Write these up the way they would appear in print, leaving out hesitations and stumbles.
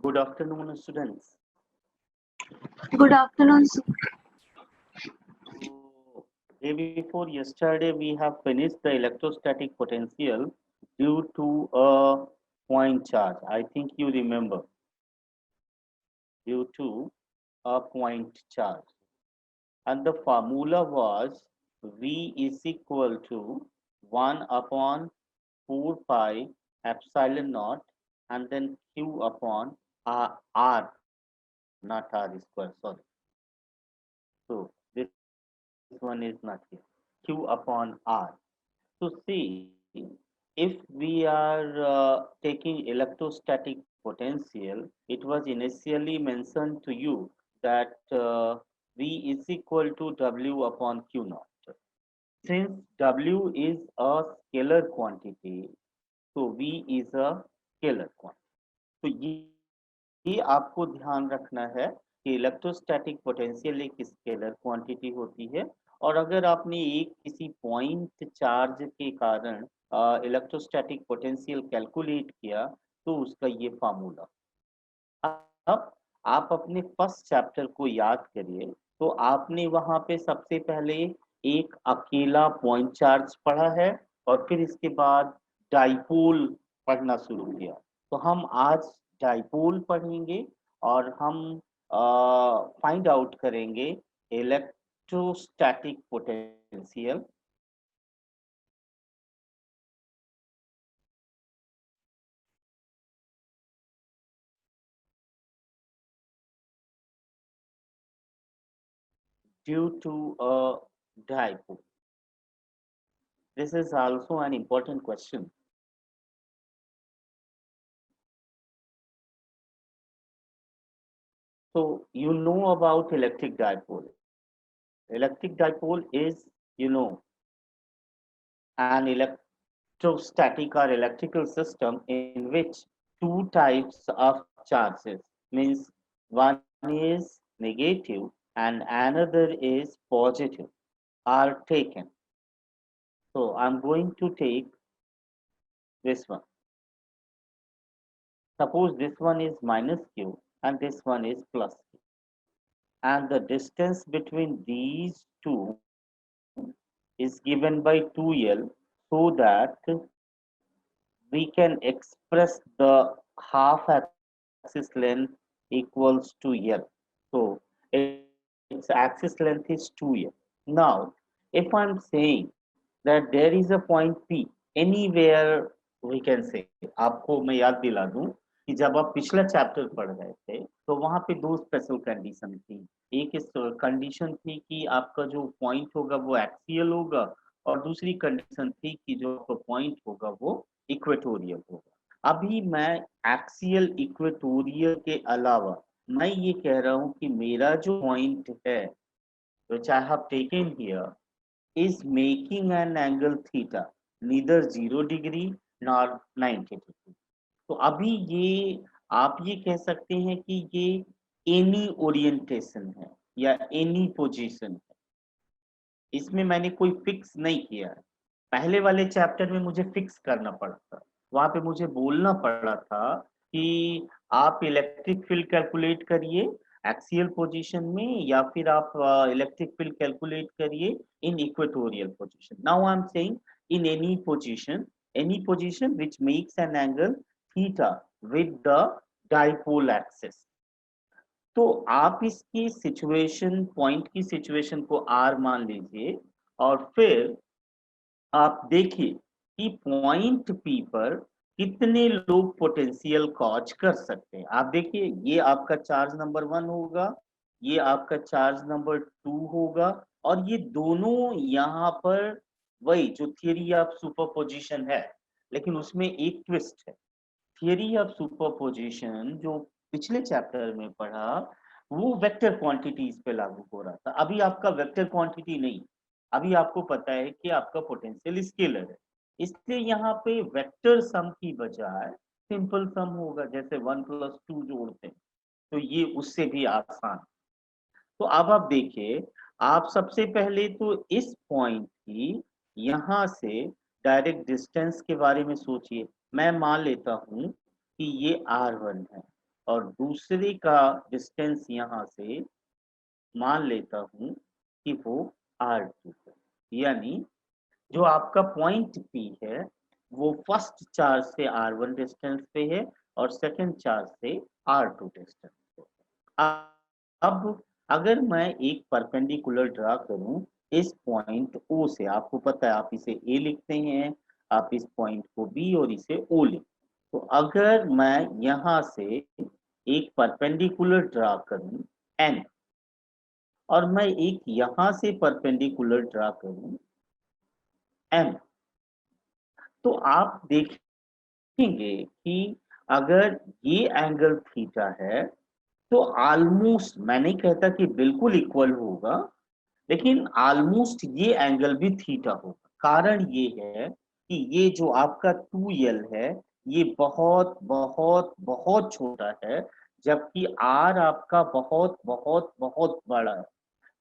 Good afternoon, students. Good afternoon, sir. So, day before yesterday, we have finished the electrostatic potential due to a point charge. I think you remember, due to a point charge. And the formula was V is equal to 1 upon 4 pi epsilon naught and then Q upon R, not R square, sorry. So this one is not here. Q upon R. So see, if we are taking electrostatic potential, it was initially mentioned to you that V is equal to W upon Q naught. Since W is a scalar quantity, so V is a scalar quantity. तो ये आपको ध्यान रखना है कि electrostatic potential एक scalar quantity होती है और अगर आपने एक किसी पॉइंट चार्ज के कारण इलेक्ट्रोस्टैटिक पोटेंशियल कैलकुलेट किया तो उसका ये फार्मूला। अब आप अपने फर्स्ट चैप्टर को याद करिए तो आपने वहां पे सबसे पहले एक अकेला पॉइंट चार्ज पढ़ा है और फिर इसके बाद डाइपोल पढ़ना शुरू किया। तो हम आज डाइपोल पढ़ेंगे और हम फाइंड आउट करेंगे electrostatic potential. Due to a dipole. This is also an important question. So you know about electric dipole. Electric dipole is, an electrostatic or electrical system in which two types of charges, means one is negative and another is positive, are taken. So I'm going to take this one. Suppose this one is minus q and this one is plus q. And the distance between these two is given by 2L so that we can express the half axis length equals to L. So its axis length is 2L. Now, if I'm saying that there is a point P anywhere, we can say, आपको मैं याद दिला दूं कि जब आप पिछला chapter पढ़ रहे थे तो वहां पे दो स्पेशल कंडीशन थी। एक इस कंडीशन थी कि आपका जो पॉइंट होगा वो एक्सियल होगा और दूसरी कंडीशन थी कि जो पॉइंट होगा वो इक्वेटोरियल होगा। अभी मैं एक्सियल इक्वेटोरियल के अलावा मैं ये कह रहा हूं कि मेरा जो पॉइंट है which I have taken here is making an angle theta neither 0 degree nor 90 degree। तो अभी ये आप ये कह सकते हैं कि ये एनी ओरिएंटेशन है या एनी पोजीशन है, इसमें मैंने कोई फिक्स नहीं किया है। पहले वाले चैप्टर में मुझे फिक्स करना पड़ा था, वहां पे मुझे बोलना पड़ा था कि आप इलेक्ट्रिक फील्ड कैलकुलेट करिए एक्सियल पोजीशन में या फिर आप इलेक्ट्रिक फील्ड कैलकुलेट करिए in equatorial position. Now I am saying in any position which makes an angle theta with the dipole axis. तो आप इसकी सिचुएशन पॉइंट की सिचुएशन को आर मान लीजिए और फिर आप देखिए कि पॉइंट पी पर कितने लोग पोटेंशियल कॉज कर सकते हैं। आप देखिए ये आपका चार्ज नंबर 1 होगा, ये आपका चार्ज नंबर 2 होगा और ये दोनों यहाँ पर वही जो थियरी ऑफ सुपरपोजिशन है, लेकिन उसमें एक ट्विस्ट है। थियरी ऑफ सुपरपोजिशन जो पिछले चैप्टर में पढ़ा वो वेक्टर क्वांटिटीज पे लागू हो रहा था। अभी आपका वेक्टर क्वांटिटी नहीं, अभी आपको पता है कि आपका पोटेंशियल स्केलर है, इसलिए यहाँ पे वेक्टर सम की बजाय सिंपल सम होगा, जैसे 1 + 2 जोड़ते हैं तो ये उससे भी आसान। तो अब आप देखिए, आप सबसे पहले तो इस पॉइंट की यहाँ से डायरेक्ट डिस्टेंस के बारे में सोचिए। मैं मान लेता हूं कि ये r1 है और दूसरे का डिस्टेंस यहाँ से मान लेता हूं कि वो R2 है। यानी जो आपका पॉइंट P है वो फर्स्ट चार्ज से R1 डिस्टेंस पे है और सेकंड चार्ज से R2 डिस्टेंस पे। अब अगर मैं एक परपेंडिकुलर ड्रा करूं इस पॉइंट O से, आपको पता है आप इसे A लिखते हैं, आप इस पॉइंट को B और इसे O लिखते हैं। तो अगर मैं यहां से एक परपेंडिकुलर ड्रा करूं N और मैं एक यहां से परपेंडिकुलर ड्रा करूं M, तो आप देखेंगे कि अगर ये एंगल थीटा है तो ऑलमोस्ट, मैं नहीं कहता कि बिल्कुल इक्वल होगा, लेकिन ऑलमोस्ट ये एंगल भी थीटा होगा। कारण ये है कि ये जो आपका 2l है ये बहुत बहुत बहुत छोटा है, जबकि r आपका बहुत बहुत बहुत बड़ा है।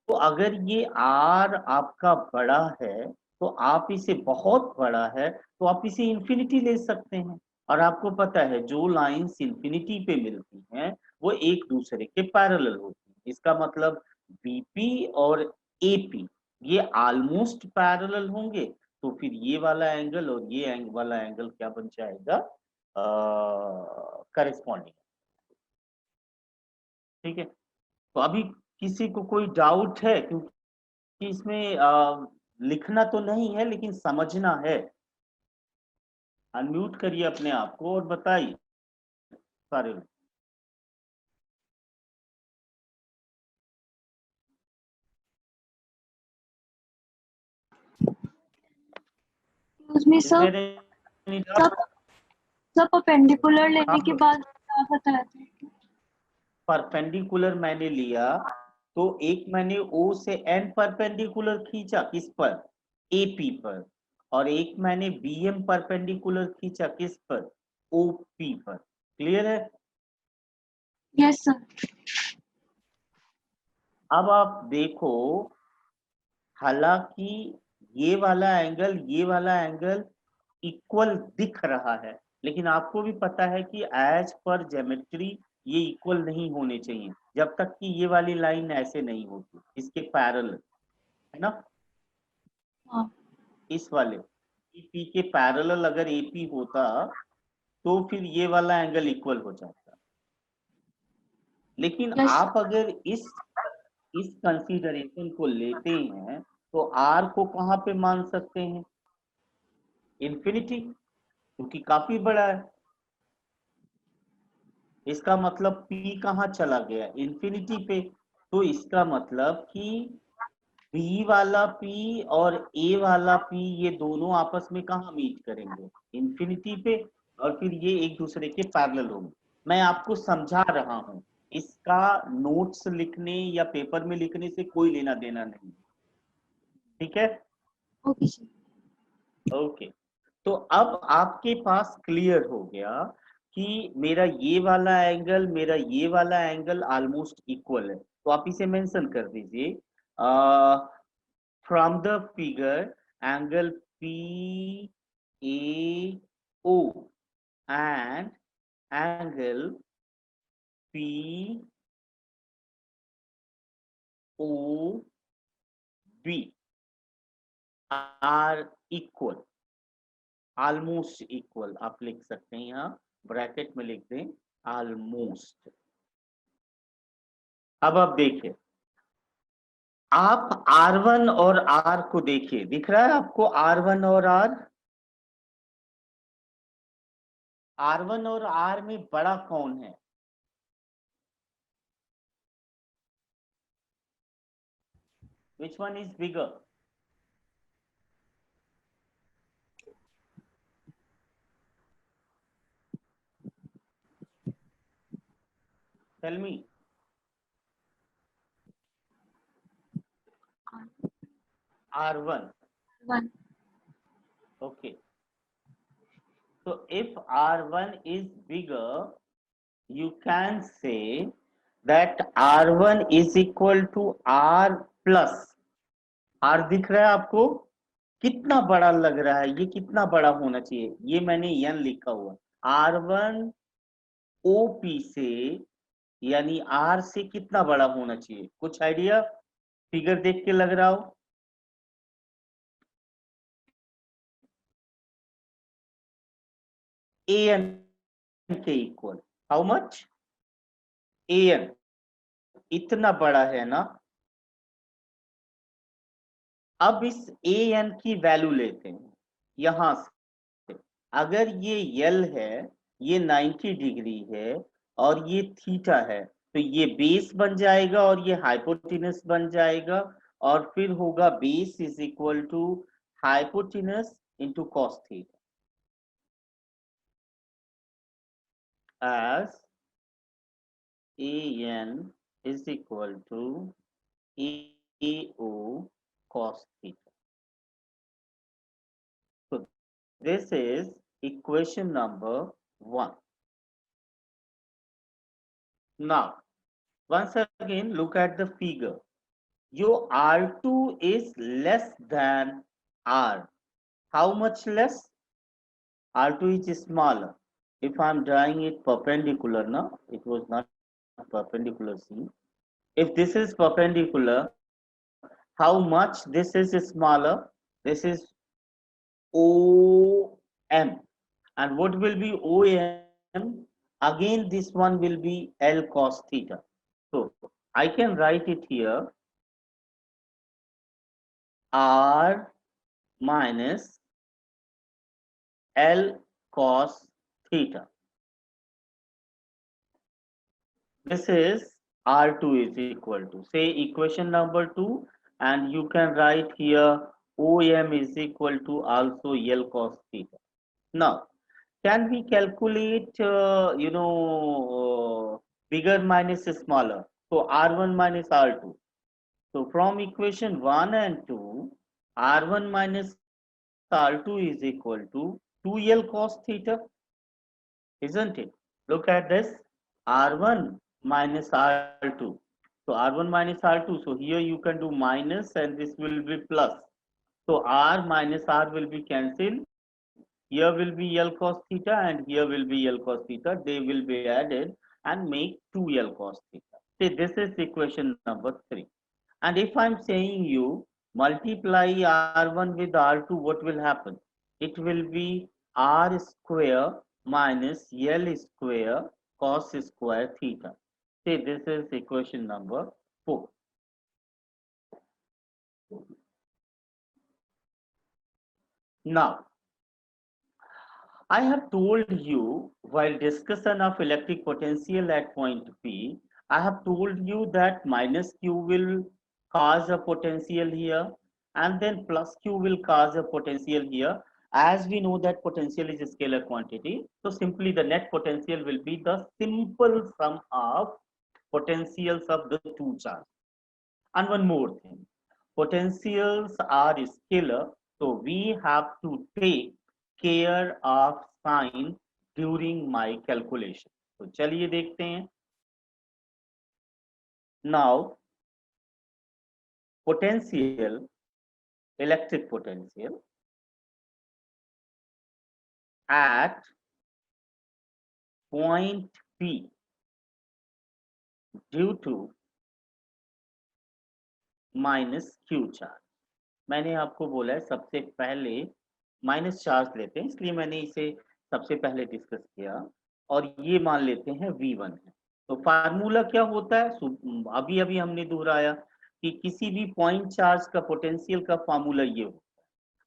तो अगर ये r आपका बड़ा है तो आप इसे, बहुत बड़ा है तो आप इसे इंफिनिटी ले सकते हैं। और आपको पता है जो लाइंस इंफिनिटी पे मिलती हैं वो एक दूसरे के पैरेलल होती हैं। इसका मतलब बीपी और एपी ये ऑलमोस्ट पैरेलल होंगे, तो फिर ये वाला एंगल और ये वाला एंगल क्या बन जाएगा, करेस्पॉन्डिंग। ठीक है, तो अभी किसी को कोई डाउट है? क्योंकि इसमें लिखना तो नहीं है लेकिन समझना है। अनम्यूट करिए अपने आप को और बताइए सारे लोग। उसमें Is सब there any doubt? सब सब परपेंडिकुलर लेने के अब बाद क्या बताया था? परपेंडिकुलर मैंने लिया तो एक मैंने O से N परपेंडिकुलर खींचा, किस पर, AP पर, और एक मैंने BM परपेंडिकुलर खींचा, किस पर, OP पर। क्लियर है? Yes sir. अब आप देखो, हालांकि ये वाला एंगल इक्वल दिख रहा है, लेकिन आपको भी पता है कि एज पर ज्योमेट्री ये इक्वल नहीं होने चाहिए जब तक कि ये वाली लाइन ऐसे नहीं होती इसके पैरेलल, है ना। हाँ। इस वाले पी के पैरेलल अगर एपी होता तो फिर ये वाला एंगल इक्वल हो जाता। लेकिन यस। आप अगर इस कंसीडरेशन को लेते हैं तो आर को कहां पे मान सकते हैं, इंफिनिटी, क्योंकि काफी बड़ा है। इसका मतलब P कहाँ चला गया, इंफिनिटी पे। तो इसका मतलब कि B वाला P और A वाला P ये दोनों आपस में कहाँ मीट करेंगे, इंफिनिटी पे। और फिर ये एक दूसरे के पैरेलल होंगे। मैं आपको समझा रहा हूं, इसका नोट्स लिखने या पेपर में लिखने से कोई लेना देना नहीं। ठीक है, ओके सर। ओके। तो अब आपके पास क्लियर हो गया कि मेरा ये वाला एंगल ऑलमोस्ट इक्वल है। तो आप इसे मेंशन कर दीजिए, from the figure angle P A O and angle P O B are equal, almost equal आप लिख सकते हैं, यहाँ ब्रैकेट में लिख दें ऑलमोस्ट। अब आप देखिए, आप R1 और R को देखिए, दिख रहा है आपको R1 और R1 और R में बड़ा कौन है, which one is bigger, tell me. R1, 1। okay. So if R1 is bigger, you can say that R1 is equal to R plus। R दिख रहा है आपको, कितना बड़ा लग रहा है, ये कितना बड़ा होना चाहिए, ये मैंने n लिखा हुआ, R1 ओपी से यानी आर से कितना बड़ा होना चाहिए? कुछ आइडिया? फिगर देख के लग रहा हो? ए एन के equal, how much? A N इतना बड़ा है ना। अब इस ए एन की वैल्यू लेते हैं यहां से। अगर ये यल है, ये 90 डिग्री है और ये थीटा है, तो ये बेस बन जाएगा और ये हाइपोटेनस बन जाएगा, और फिर होगा base is equal to hypotenuse into cos theta, as an is equal to AO cos theta. So this is equation number 1. Now, once again look at the figure. Your R2 is less than R. How much less? R2 is smaller. If I'm drawing it perpendicular now, it was not perpendicular, see. If this is perpendicular, how much this is smaller? This is OM. And what will be OM? Again, this one will be L cos theta. So I can write it here, R minus L cos theta. This is R2 is equal to, say, equation number 2, and you can write here OM is equal to also L cos theta. Now, can we calculate, bigger minus smaller? So R1 minus R2. So from equation 1 and 2, R1 minus R2 is equal to 2L cos theta, isn't it? Look at this, R1 minus R2. So R1 minus R2, so here you can do minus and this will be plus. So R minus R will be cancelled. Here will be L cos theta and here will be L cos theta. They will be added and make 2L cos theta. See, this is equation number 3. And if I'm saying you multiply R1 with R2, what will happen? It will be R square minus L square cos square theta. See, this is equation number 4. Now, I have told you while discussion of electric potential at point P, I have told you that minus Q will cause a potential here and then plus Q will cause a potential here. As we know that potential is a scalar quantity, so simply the net potential will be the simple sum of potentials of the two charges. And one more thing, potentials are scalar, so we have to take care of sign during my calculation. तो चलिए देखते हैं. Now potential, electric potential at point P due to minus Q charge. मैंने आपको बोला है सबसे पहले माइनस चार्ज लेते हैं, इसलिए मैंने इसे सबसे पहले डिस्कस किया, और ये मान लेते हैं V1 है. तो फार्मूला क्या होता है? अभी अभी हमने दोहराया कि किसी भी पॉइंट चार्ज का पोटेंशियल का फार्मूला ये हो.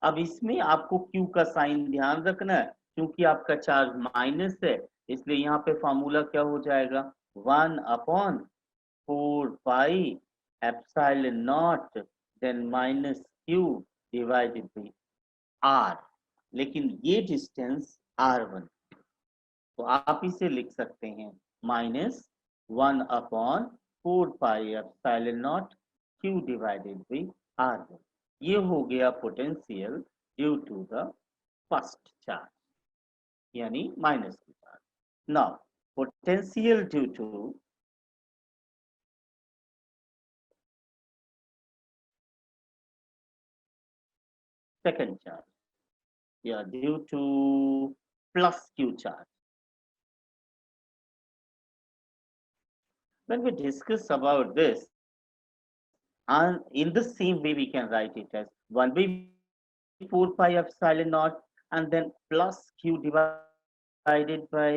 अब इसमें आपको Q का साइन ध्यान रखना है, क्योंकि आपका चार्ज माइनस है, इसलिए यहाँ पे फार्मूला क्या हो जाएगा? 1/4 pi epsilon naught then minus Q divided by R. लेकिन ये डिस्टेंस R1, तो आप इसे लिख सकते हैं -1/4 pi epsilon naught Q divided by R1. ये हो गया potential due to the first charge यानी माइनस की charge. Now potential due to second charge, yeah, due to plus Q charge. when we discuss about this, and in the same way we can write it as 1 by 4 pi epsilon naught and then plus q divided by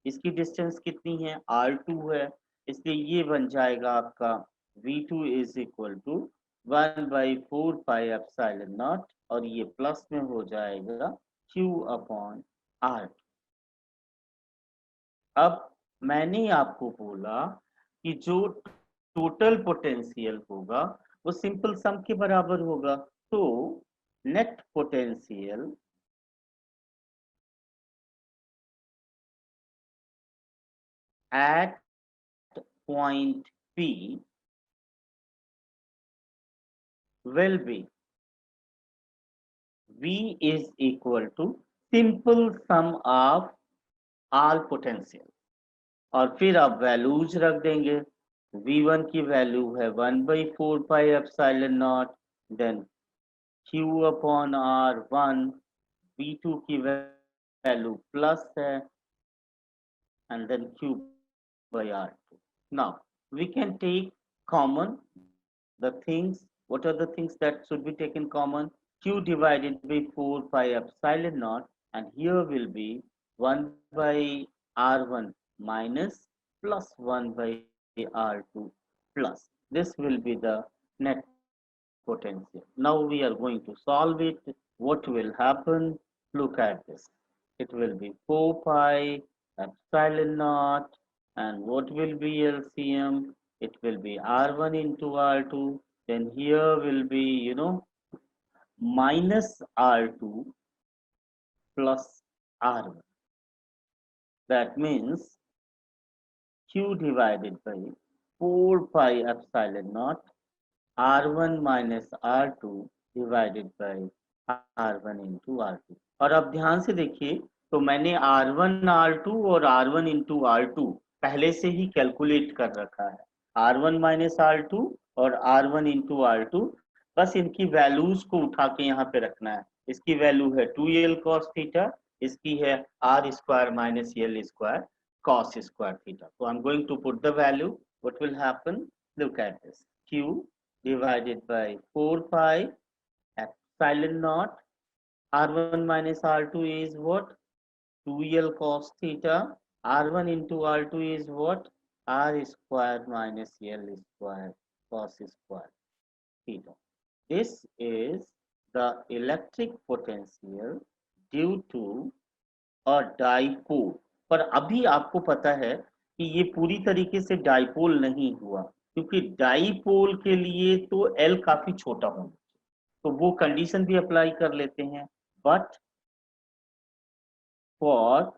इसकी distance कितनी है r2 है इसलिए ये बन जाएगा आपका v2 is equal to 1 by 4 pi epsilon naught और ये प्लस में हो जाएगा q upon r। अब मैंने आपको बोला कि जो टोटल पोटेंशियल होगा वो सिंपल सम के बराबर होगा, तो net potential at point P will be V is equal to simple sum of all potential और फिर आप वैल्यूज रख देंगे। V1 की वैल्यू है 1 by 4 pi epsilon naught, then Q upon R1, V2 की वैल्यू प्लस है and then Q by R2. Now we can take common the things. What are the things that should be taken common? Q divided by 4 pi epsilon naught, and here will be 1 by R1 minus plus 1 by R2 plus. This will be the net potential. Now we are going to solve it. What will happen? Look at this. It will be 4 pi epsilon naught, and what will be LCM? It will be R1 into R2. Then here will be, minus R2 plus R1. That means Q divided by 4 pi epsilon naught R1 minus R2 divided by R1 into R2। और अब ध्यान से देखिए, तो मैंने R1 R2 और R1 into R2 पहले से ही कैलकुलेट कर रखा है। R1 minus R2 और R1 into R2, बस इनकी वैल्यूज को उठा के यहाँ पे रखना है। इसकी वैल्यू है 2l cos थीटा, इसकी है r square minus l square cos square theta. So I'm going to put the value. What will happen? Look at this. Q divided by 4 pi epsilon naught R1 minus R2 is what? 2l cos theta. R1 into R2 is what? R square minus l square cos square theta. This is the electric potential due to a dipole। पर अभी आपको पता है कि ये पूरी तरीके से डाइपोल नहीं हुआ, क्योंकि डाइपोल के लिए तो L काफी छोटा होगा, तो वो कंडीशन भी अप्लाई कर लेते हैं। But for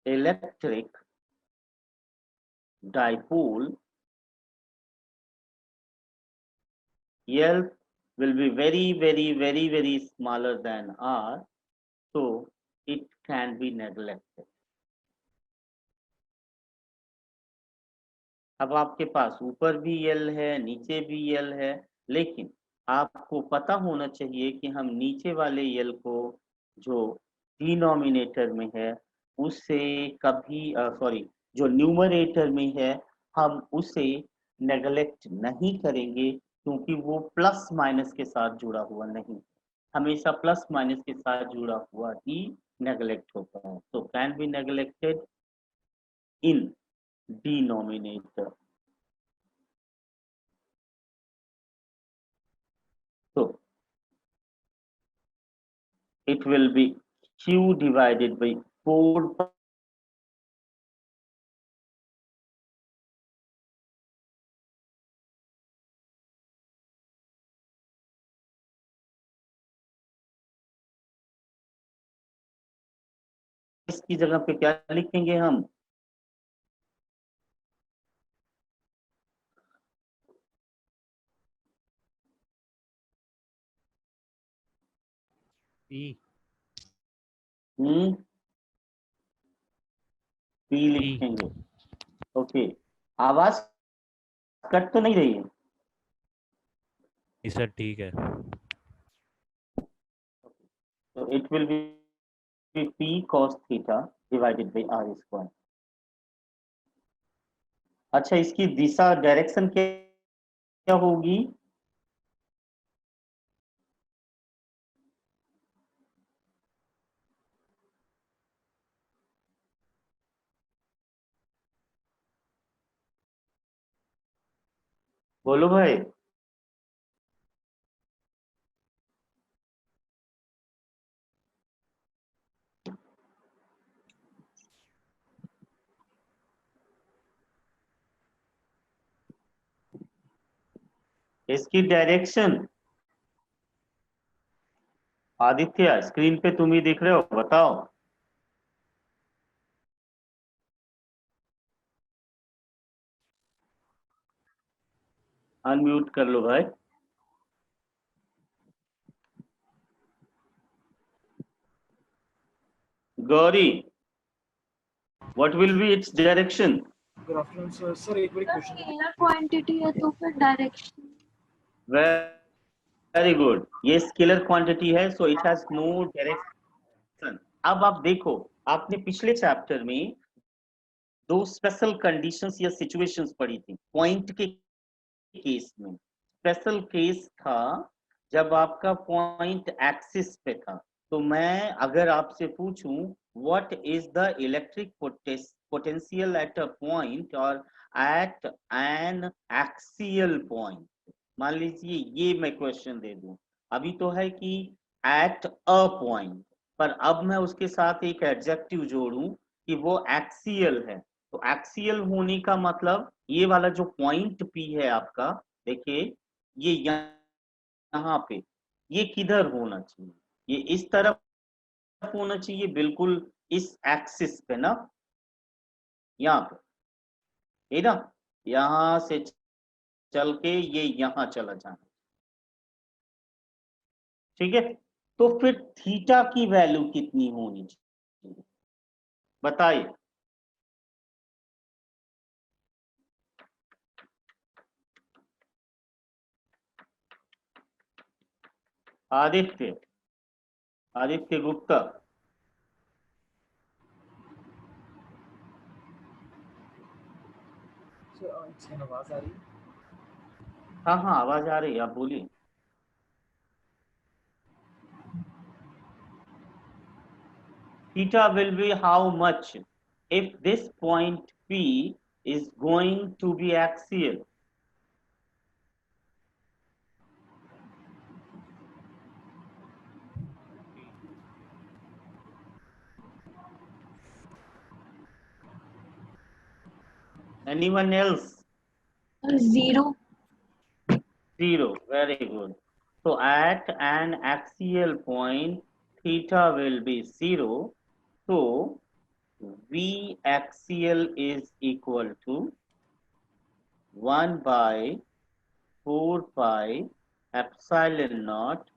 electric dipole L will be very smaller than R, so it can be neglected। अब आपके पास ऊपर भी L है, नीचे भी L है, लेकिन आपको पता होना चाहिए कि हम नीचे वाले L को जो डिनोमिनेटर में है उससे कभी सॉरी जो न्यूमरेटर में है हम उसे नेगलेक्ट नहीं करेंगे, क्योंकि वो प्लस माइनस के साथ जुड़ा हुआ नहीं, हमेशा प्लस माइनस के साथ जुड़ा हुआ ही नेगलेक्ट होता है। तो can be neglected in denominator। So it will be Q divided by 4 इसकी जगह पे क्या लिखेंगे हम? P P लिखेंगे। ओके, आवाज कट तो नहीं रही है? सर ठीक है। तो it will be P cos theta divided by R square। अच्छा, इसकी दिशा डायरेक्शन क्या होगी? बोलो भाई। इसकी डायरेक्शन, आदित्य स्क्रीन पे तुम ही दिख रहे हो, बताओ। अनम्यूट कर लो भाई। Gauri, what will be its direction? Good afternoon sir. Sir एक बार क्वेश्चन स्केलर क्वांटिटी है तो फिर डायरेक्शन। वेरी गुड, ये स्केलर क्वांटिटी है, so it has no direction. अब आप देखो, आपने पिछले चैप्टर में दो स्पेशल कंडीशंस या सिचुएशंस पढ़ी थी पॉइंट के केस में। स्पेशल केस था जब आपका पॉइंट एक्सिस पे था। तो मैं अगर आपसे पूछूं what is the electric potential at a point और एट एन एक्सियल पॉइंट, मान लीजिए ये मैं क्वेश्चन दे दूं। अभी तो है कि एट अ पॉइंट, पर अब मैं उसके साथ एक एडजेक्टिव जोड़ूं कि वो एक्सियल है। तो एक्सियल होने का मतलब ये वाला जो पॉइंट पी है आपका, देखिए ये यहाँ पे, ये किधर होना चाहिए? ये इस तरफ होना चाहिए, बिल्कुल इस एक्सिस पे ना, यहाँ पे, ये ना, यहाँ से चल के ये यहाँ चला जाना। ठीक है, तो फिर थीटा की वैल्यू कितनी होनी चाहिए, बताइए। आदित्य, आदित्य गुप्ता। सर इसकी आवाज आ रही है? हाँ हाँ, आवाज आ रही है, आप बोलिए। Theta will be how much if this point P is going to be axial? Anyone else? 0. 0. Very good. So at an axial point, theta will be 0. So V axial is equal to 1 by 4 pi epsilon naught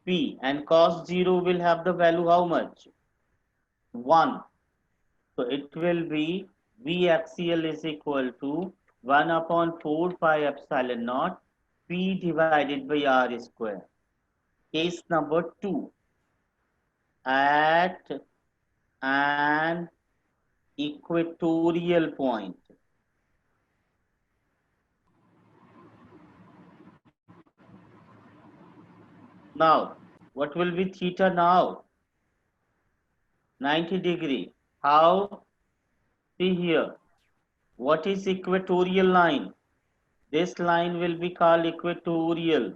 P, and cos 0 will have the value how much? 1. So it will be V axial is equal to 1 upon 4 pi epsilon naught P divided by R square. Case number 2. At an equatorial point. Now, what will be theta now? 90 degree. How? See here. What is equatorial line? This line will be called equatorial.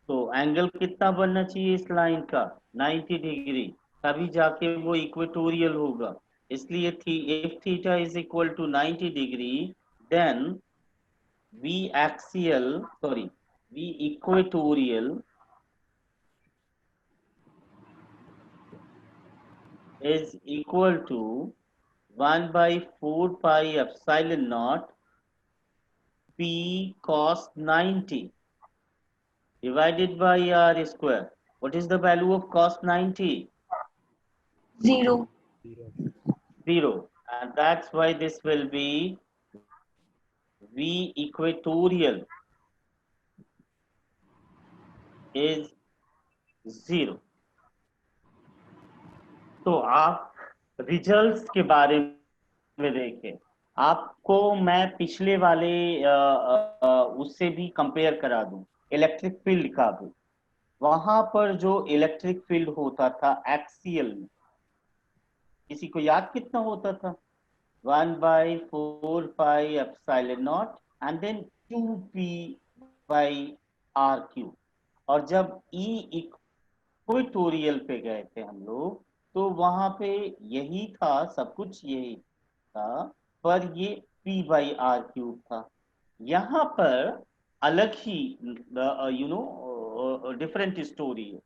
तो angle कितना बनना चाहिए इस line का? 90 degree, तभी जाके वो equatorial होगा। इसलिए थी if theta is equal to 90 degree, then V axial, sorry, V equatorial is equal to 1 by 4 pi epsilon naught P cos 90 divided by R square. What is the value of cos 90? 0. 0. And that's why this will be V equatorial is 0. तो आप results के बारे में देखें। आपको मैं पिछले वाले उससे भी कंपेयर करा दूं, इलेक्ट्रिक फील्ड का भी। वहां पर जो इलेक्ट्रिक फील्ड होता था एक्सियल में, किसी को याद कितना होता था? 1/4 pi epsilon naught and then 2p/r cube. और जब ई इक्वेटोरियल पे गए थे हम लोग, तो वहां पे यही था, सब कुछ यही था, पर ये p/r क्यूब था। यहाँ पर अलग ही डिफरेंट स्टोरी है।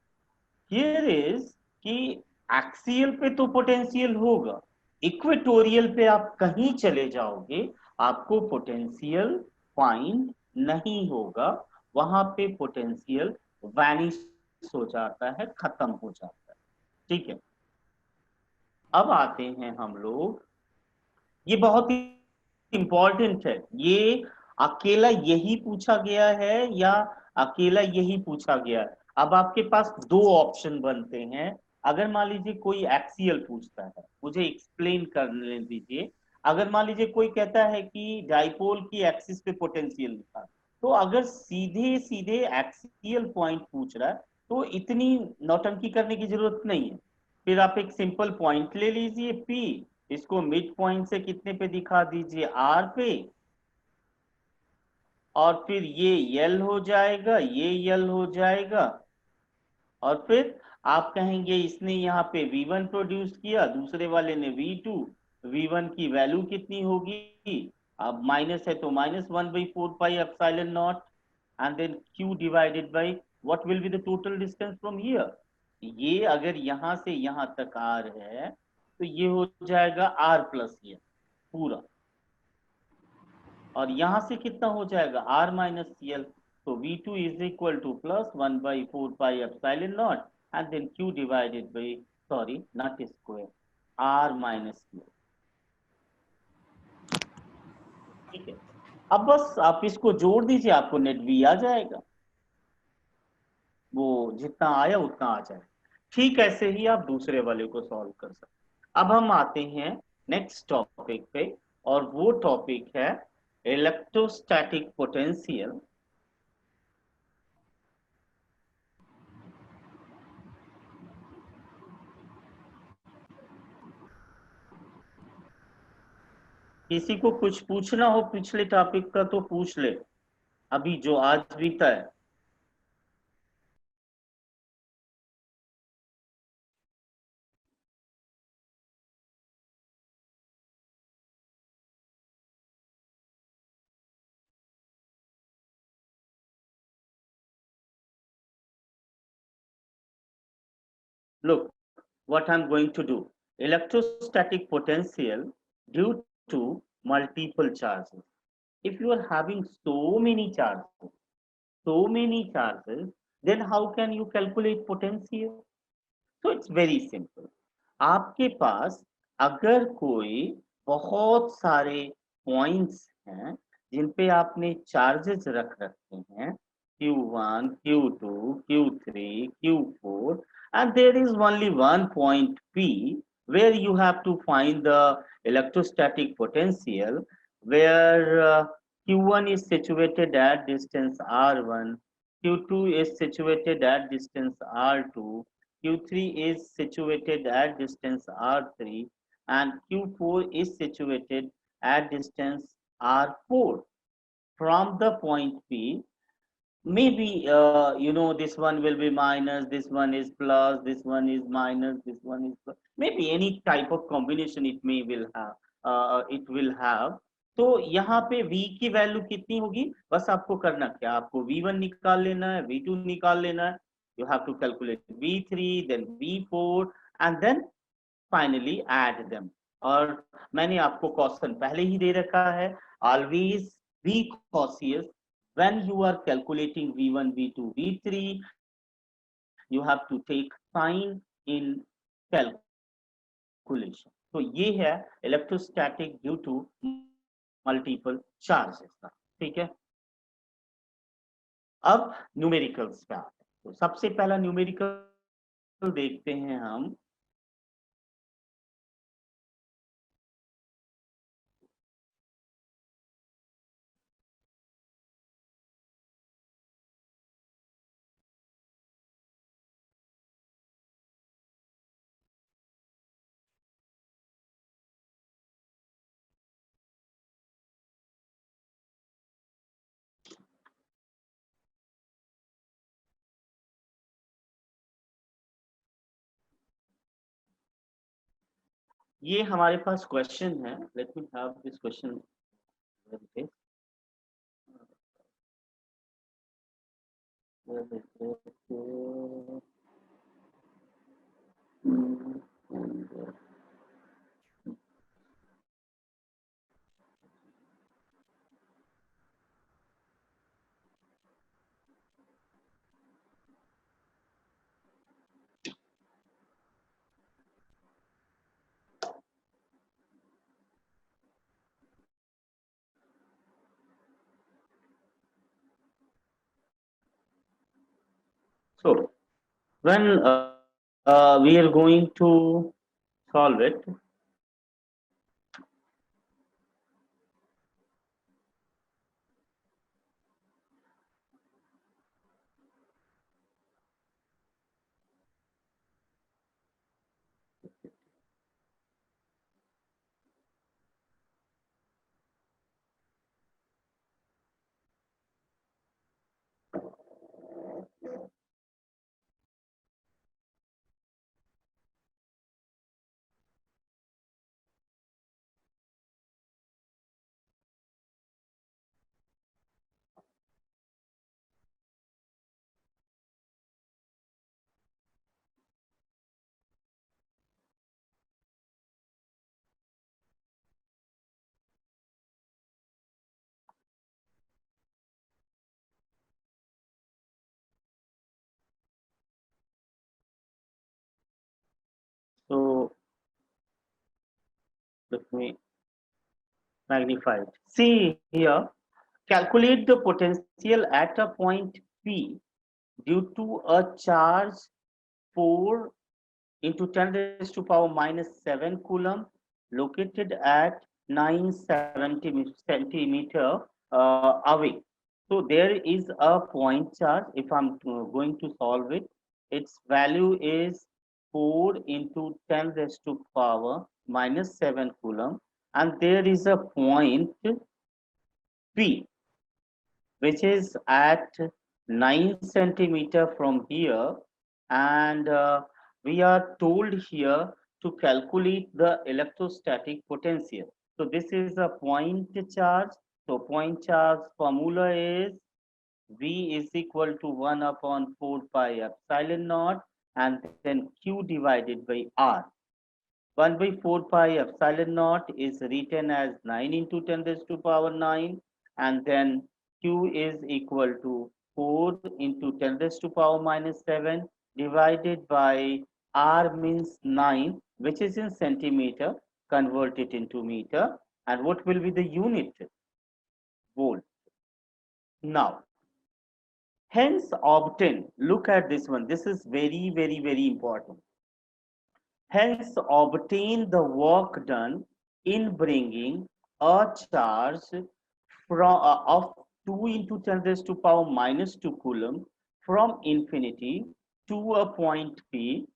हियर इज कि एक्सियल पे तो पोटेंशियल होगा, इक्वेटोरियल पे आप कहीं चले जाओगे, आपको पोटेंशियल फाइंड नहीं होगा। वहां पे पोटेंशियल वैनिश हो जाता है, खत्म हो जाता है। ठीक है, अब आते हैं हम लोग, ये बहुत ही इंपॉर्टेंट है। ये अकेला यही पूछा गया है या अकेला यही पूछा गया है? अब आपके पास दो ऑप्शन बनते हैं। अगर मान लीजिए कोई एक्सियल पूछता है, मुझे एक्सप्लेन करने दीजिए। अगर मान लीजिए कोई कहता है कि डाइपोल की एक्सिस पे पोटेंशियल लिखा, तो अगर सीधे सीधे एक्सियल पॉइंट पूछ रहा है, तो इतनी नौटंकी करने की जरूरत नहीं है। फिर आप एक सिंपल पॉइंट ले लीजिए पी, इसको मिड पॉइंट से कितने पे दिखा दीजिए, आर पे, और फिर ये यल हो जाएगा, ये यल हो जाएगा। और फिर आप कहेंगे इसने यहाँ पे V1 प्रोड्यूस किया, दूसरे वाले ने V2। V1 की वैल्यू कितनी होगी? अब माइनस है तो -1/4 pi epsilon naught and then Q divided by what will be the total distance from here. ये अगर यहाँ से यहाँ तक R है, तो ये हो जाएगा R प्लस ये पूरा। और यहां से कितना हो जाएगा? R minus C L. तो V2 is equal to +1/4 pi epsilon naught and then Q divided by, sorry not square, R minus C L. ठीक है, अब बस आप इसको जोड़ दीजिए, आपको नेट वी आ जाएगा, वो जितना आया उतना आ जाएगा। ठीक ऐसे ही आप दूसरे वाले को सॉल्व कर सकते। अब हम आते हैं नेक्स्ट टॉपिक पे, और वो टॉपिक है इलेक्ट्रोस्टैटिक पोटेंशियल। किसी को कुछ पूछना हो पिछले टॉपिक का तो पूछ ले, अभी जो आज बीता है। Look, what I'm going to do. Electrostatic potential due to multiple charges. If you are having so many charges, then how can you calculate potential? So it's very simple. आपके पास अगर कोई बहुत सारे पॉइंट्स हैं जिन पे आपने चार्जेस रख रखे हैं, Q1, Q2, Q3, Q4, and there is only one point P where you have to find the electrostatic potential, where Q1 is situated at distance R1, Q2 is situated at distance R2, Q3 is situated at distance R3, and Q4 is situated at distance R4. From the point P, maybe this one will be minus, this one is plus, this one is minus, this one is plus. Maybe any type of combination it will have. तो यहाँ पे V की value कितनी होगी? बस आपको करना क्या, आपको V1 निकाल लेना है, V2 निकाल लेना है। You have to calculate V3, then V4, and then finally add them. और मैंने आपको क्वेश्चन पहले ही दे रखा है, always be cautious when you are calculating V1, V2, V3, you have to take sign in calculation. तो ये है electrostatic due to multiple charges का। ठीक है, अब न्यूमेरिकल्स पे आते हैं। तो सबसे पहला न्यूमेरिकल देखते हैं हम। ये हमारे पास क्वेश्चन है, let me have this question. So when we are going to solve it, so let me magnify it. See here, calculate the potential at a point P due to a charge 4 into 10 raised to power minus 7 coulomb located at 970 centimeter away. So there is a point charge. If I'm going to solve it, its value is 4 into 10 raised to power minus 7 coulomb, and there is a point P which is at 9 centimeter from here, and we are told here to calculate the electrostatic potential. So this is a point charge. So point charge formula is V is equal to 1 upon 4 pi epsilon naught, and then Q divided by R. 1 by 4 pi epsilon naught is written as 9 into 10 raised to power 9, and then Q is equal to 4 into 10 raised to power minus 7 divided by R means 9, which is in centimeter, convert it into meter, and what will be the unit? Volt. Now, hence obtain, look at this one, this is very, very, very important. Hence, obtain the work done in bringing a charge from of 2 into 10 raised to power minus 2 coulomb from infinity to a point P.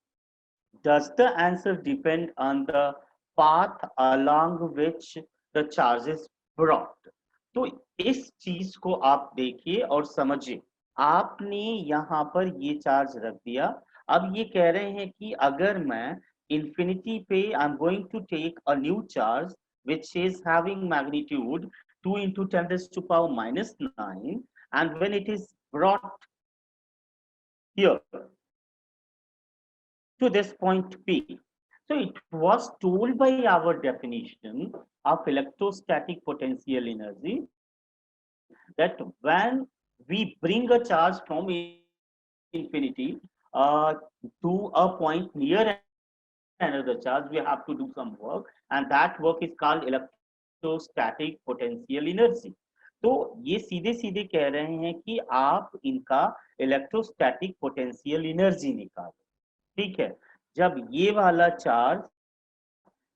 Does the answer depend on the path along which the charge is brought? तो इस चीज को आप देखिए और समझिए। आपने यहाँ पर ये चार्ज रख दिया। अब ये कह रहे हैं कि अगर मैं infinity पे I'm going to take a new charge which is having magnitude 2 into 10 raised to power minus 9, and when it is brought here to this point P. So it was told by our definition of electrostatic potential energy that when we bring a charge from infinity to a point near another charge, we have to do some work, and that work is called electrostatic potential energy. तो ये सीधे सीधे कह रहे हैं कि आप इनका इलेक्ट्रोस्टैटिक पोटेंशियल एनर्जी निकालो। ठीक है, जब ये वाला चार्ज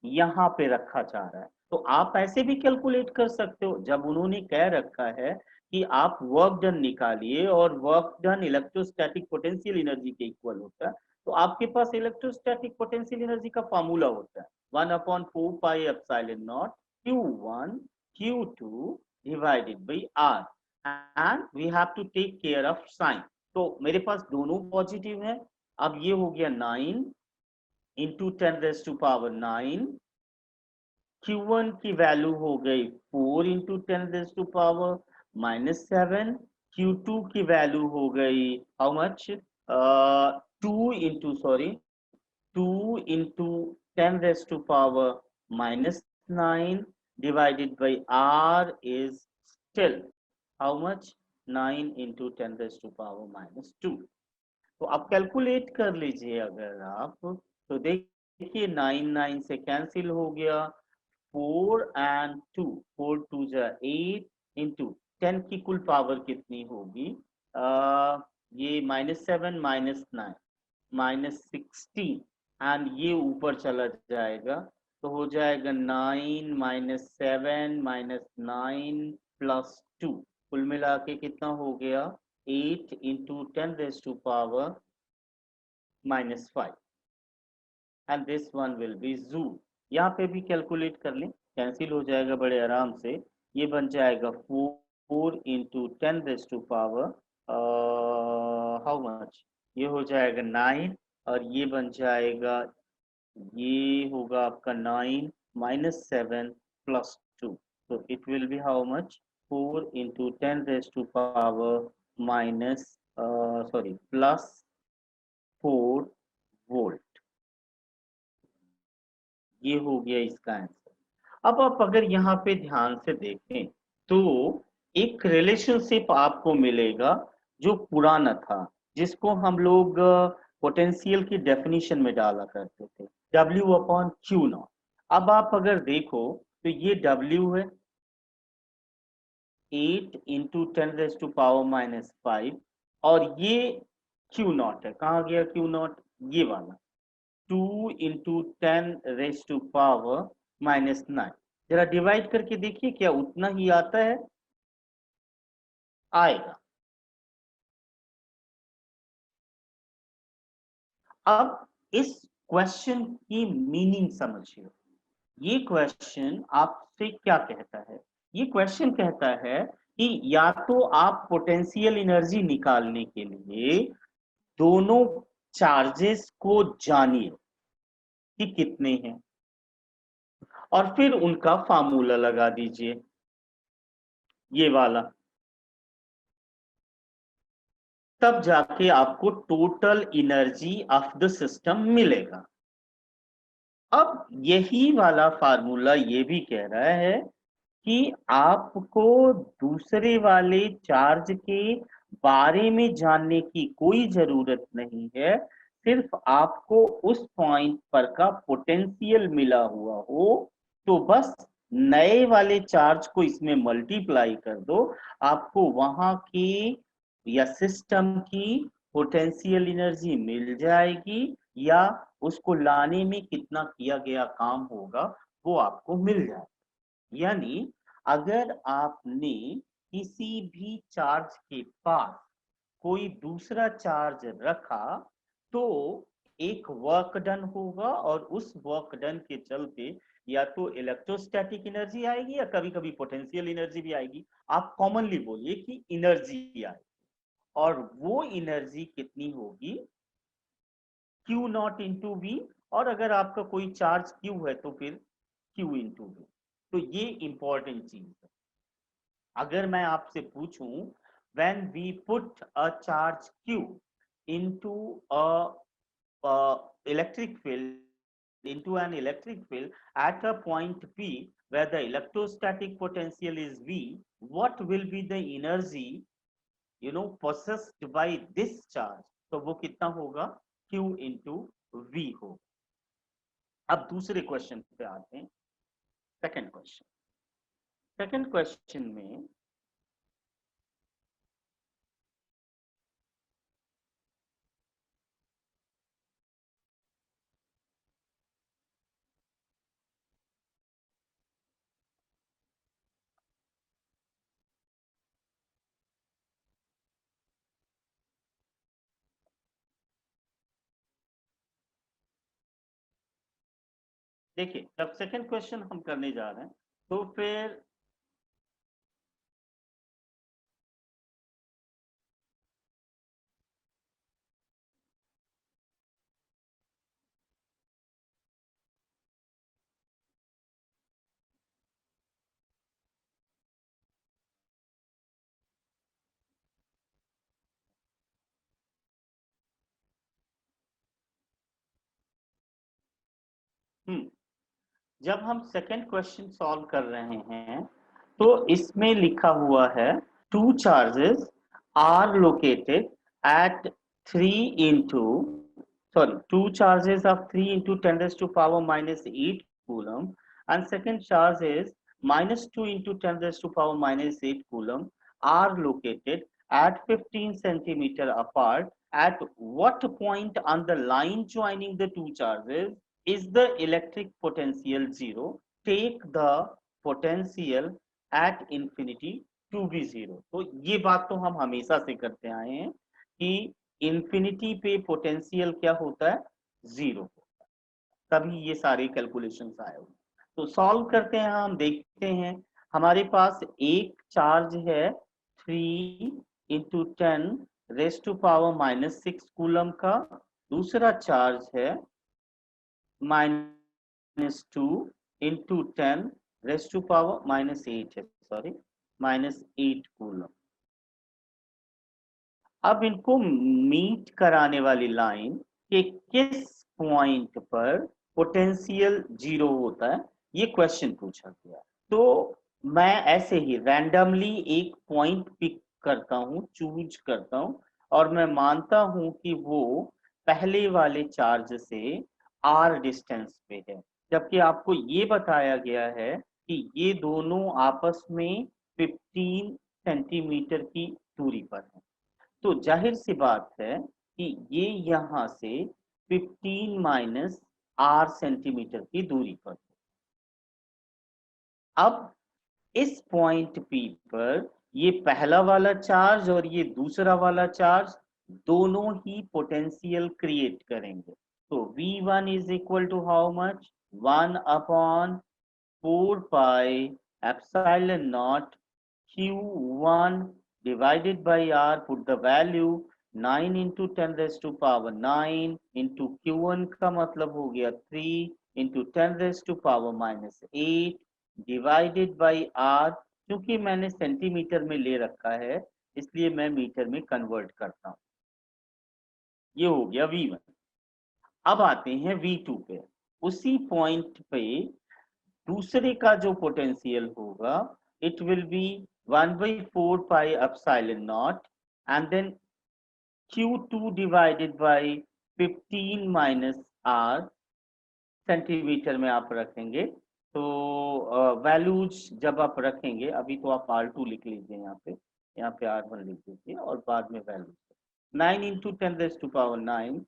यहाँ पे रखा जा रहा है तो आप ऐसे भी कैलकुलेट कर सकते हो। जब उन्होंने कह रखा है कि आप वर्क डन निकालिए और work done electrostatic potential energy के इक्वल होता है, तो आपके पास इलेक्ट्रोस्टैटिक पोटेंशियल एनर्जी का फॉर्मूला होता है 1/4 pi epsilon naught Q1 Q2 divided by R, and we have to take care of sign. तो मेरे पास दोनों पॉजिटिव है। अब ये हो गया 9 into 10 raised to power 9 Q1 की वैल्यू हो गई 4 इंटू 10⁻⁻⁷ Q2 की वैल्यू हो गई how much 2 into 10⁻⁻9 divided by R is still how much 9 into 10⁻⁻2। तो अब कैलकुलेट कर लीजिए अगर आप, तो देखिए 9 9 से कैंसिल हो गया, 4 and 2, 4 2 जा 8 into 10 की कुल पावर कितनी होगी, ये -7 -9 -16 एंड ये ऊपर चला जाएगा, तो हो जाएगा 9 -7 -9 +2, कुल मिला के कितना हो गया 8 into 10⁻⁻5 and this one will be zoo। यहाँ पे भी कैलकुलेट कर लें, कैंसिल हो जाएगा बड़े आराम से, ये बन जाएगा 4 into 10⁻, हाउ मच, ये हो जाएगा 9 और ये बन जाएगा, ये होगा आपका 9 -7 +2, तो it will be how much 4 into 10⁻⁻+4 volt. ये हो गया इसका आंसर। अब आप अगर यहाँ पे ध्यान से देखें तो एक रिलेशनशिप आपको मिलेगा जो पुराना था, जिसको हम लोग पोटेंशियल की डेफिनेशन में डाला करते थे, W/Q0। अब आप अगर देखो तो ये W है 8 into 10⁻⁻5 और ये Q0 है, कहाँ गया Q0, ये वाला 2 into 10⁻⁻9। जरा डिवाइड करके देखिए क्या उतना ही आता है, आएगा। अब इस क्वेश्चन की मीनिंग समझिए, ये क्वेश्चन आपसे क्या कहता है, ये क्वेश्चन कहता है कि या तो आप पोटेंशियल एनर्जी निकालने के लिए दोनों चार्जेस को जानिए कि कितने हैं और फिर उनका फार्मूला लगा दीजिए, ये वाला, तब जाके आपको total energy of the system मिलेगा। अब यही वाला फार्मूला ये भी कह रहा है कि आपको दूसरे वाले चार्ज के बारे में जानने की कोई जरूरत नहीं है, सिर्फ आपको उस पॉइंट पर का पोटेंशियल मिला हुआ हो तो बस नए वाले चार्ज को इसमें मल्टीप्लाई कर दो, आपको वहां की या सिस्टम की पोटेंशियल एनर्जी मिल जाएगी, या उसको लाने में कितना किया गया काम होगा वो आपको मिल जाएगा। यानी अगर आपने किसी भी चार्ज के पास कोई दूसरा चार्ज रखा तो एक वर्क डन होगा और उस वर्क डन के चलते या तो इलेक्ट्रोस्टैटिक एनर्जी आएगी या कभी कभी पोटेंशियल एनर्जी भी आएगी। आप कॉमनली बोलिए कि एनर्जी आएगी, और वो एनर्जी कितनी होगी Q0 इंटू वी, और अगर आपका कोई चार्ज Q है तो फिर Q इंटू वी। तो ये इंपॉर्टेंट चीज है। अगर मैं आपसे पूछूं when we put a charge Q into electric field into an electric field at a point P where the electrostatic potential is V, what will be the energy possessed by this charge? तो वो कितना होगा Q into V हो। अब दूसरे question पे आते हैं, सेकंड क्वेश्चन। सेकंड क्वेश्चन में देखिए, जब सेकंड क्वेश्चन हम करने जा रहे हैं तो फिर जब हम सेकंड क्वेश्चन सॉल्व कर रहे हैं तो इसमें लिखा हुआ है two charges are located at 3 into sorry two charges of 3 into 10 raised to power minus 8 coulomb and second charge is minus 2 into 10 raised to power minus 8 coulomb are located at 15 centimeter apart. At what point on the line joining the two charges is the electric potential zero? Take the potential at infinity to be zero. तो ये बात तो हम हमेशा से करते आए हैं कि इंफिनिटी पे पोटेंशियल क्या होता है, जीरो। तभी ये सारे कैलकुलेशंस आए हुए। तो सॉल्व करते हैं, हम देखते हैं हमारे पास एक चार्ज है 3 into 10 raised to power minus 6 coulomb का, दूसरा चार्ज है minus 2 into 10 raised to power minus 8 है, सॉरी minus 8 कूलम। अब इनको मीट कराने वाली लाइन के किस पॉइंट पर पोटेंशियल जीरो होता है, ये क्वेश्चन पूछा गया। तो मैं ऐसे ही रैंडमली एक पॉइंट पिक करता हूं, चूज करता हूं, और मैं मानता हूं कि वो पहले वाले चार्ज से आर डिस्टेंस पे है, जबकि आपको ये बताया गया है कि ये दोनों आपस में 15 सेंटीमीटर की दूरी पर है। तो जाहिर सी बात है कि ये यहां से 15 माइनस आर सेंटीमीटर की दूरी पर है। अब इस पॉइंट पी पर ये पहला वाला चार्ज और ये दूसरा वाला चार्ज दोनों ही पोटेंशियल क्रिएट करेंगे। तो V1 is equal to how much, 1 upon 4 pi epsilon naught Q1 divided by R, put the value 9 into 10 raised to power 9 into Q1 का मतलब हो गया 3 into 10 raised to power minus 8 divided by R। क्योंकि मैंने centimetre में ले रखा है इसलिए मैं मीटर में कन्वर्ट करता हूं। ये हो गया V1। अब आते हैं V2 पे। उसी पॉइंट पे दूसरे का जो पोटेंशियल होगा it will be 1 by 4 pi epsilon naught and then Q2 divided by 15 minus R centimetre में आप रखेंगे। तो वैल्यूज जब आप रखेंगे, अभी तो आप R2 लिख लीजिए, यहाँ पे R1 लिख दीजिए और बाद में value 9 into 10 raised to power 9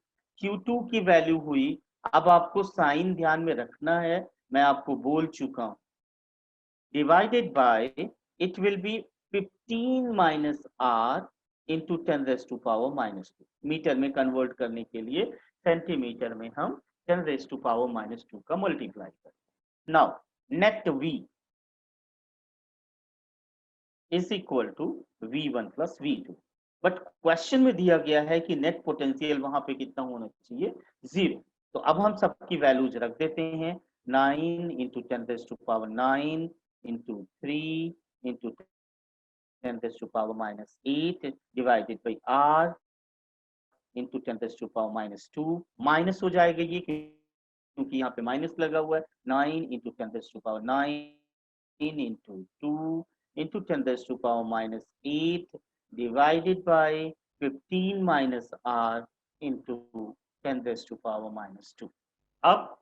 Q2 की वैल्यू हुई। अब आपको साइन ध्यान में रखना है, मैं आपको बोल चुका हूं, divided by it will be 15 minus R into 10 raised to power minus 2। Metre में कन्वर्ट करने के लिए सेंटीमीटर में हम 10 raised to power minus 2 का मल्टीप्लाई करें। Now net V is equal to V1 plus V2, but question में दिया गया है कि नेट पोटेंशियल वहां पे कितना होना चाहिए, जीरो। तो अब हम सबकी वैल्यूज रख देते हैं, 9 into 10 raised to power 9 into 3 into 10 raised to power minus 8 divided by R into 10 raised to power minus 2। Minus हो जाएगा ये क्योंकि यहाँ पे माइनस लगा हुआ है। 9 into 10 raised to power 9 into 2 into 10 raised to power minus 8 divided by 15 minus R into 10 raised to power minus 2। अब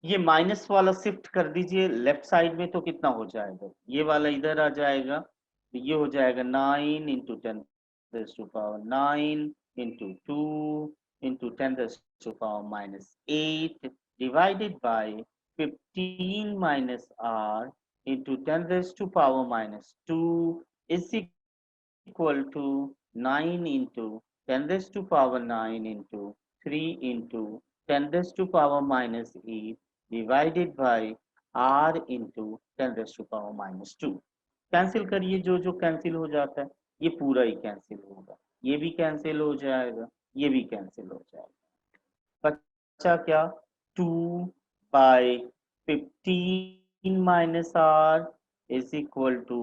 ये माइनस वाला शिफ्ट कर दीजिए लेफ्ट साइड में, तो कितना हो जाएगा, ये वाला इधर आ जाएगा, तो ये हो जाएगा 9 into 10 raised to power 9 into 2 into 10 raised to power minus 8 divided by 15 minus R into 10 raised to power minus 2 is equal to 9 into 10 raised to power 9 into 3 into 10 raised to power minus 8 divided by R into 10 raised to power minus 2। Cancel करिए, जो जो cancel हो जाता है ये पूरा ही cancel होगा, ये भी कैंसिल हो जाएगा, ये भी कैंसिल हो जाएगा। बचा क्या, 2 by 15 minus R is equal to